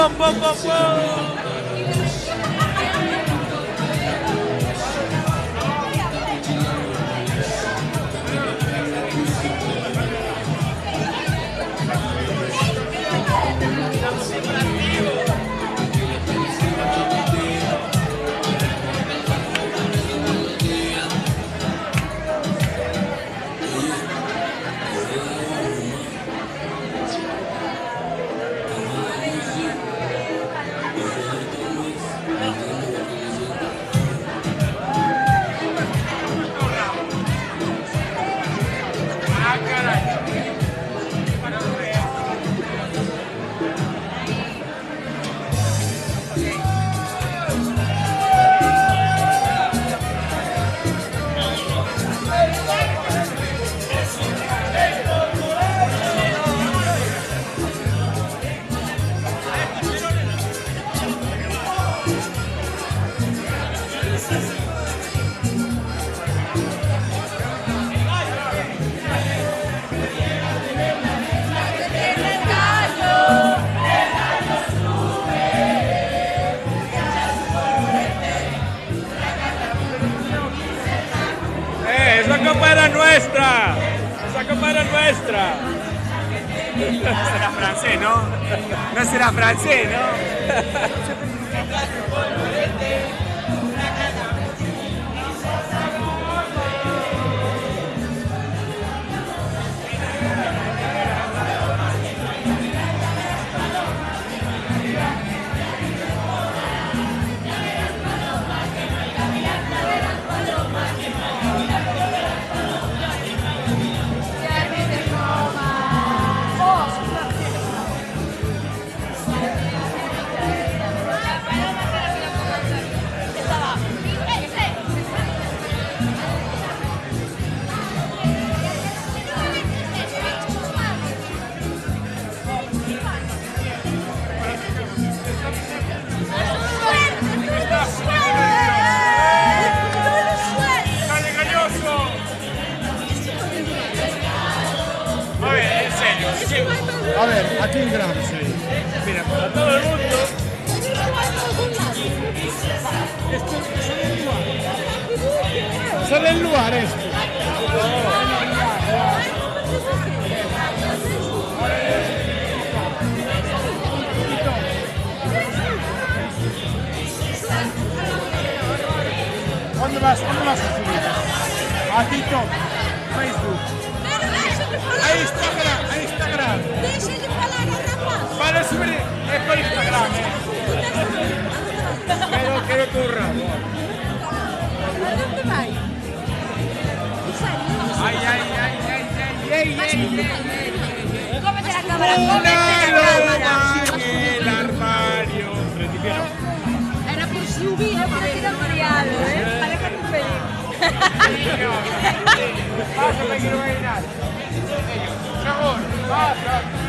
pom, pom, pom, pom. Esa copa era nuestra. Esa copa era nuestra. No será francés, ¿no? No será francés, ¿no? A ver, aquí en gramos. Mira, para todo el mundo. Solo el lugar esto. ¿Dónde vas a subir? A TikTok, Facebook. A Instagram. Deixa de falar, rapaz. Para subir es por Instagram, Quiero turra. ¿A dónde vai? Ay. Cómete la cámara, Una cómete la cámara. loba en el armario. Era por subir, para tirar criado, Para que no feliz. Pásame que no hay nada. Chabón, pasa.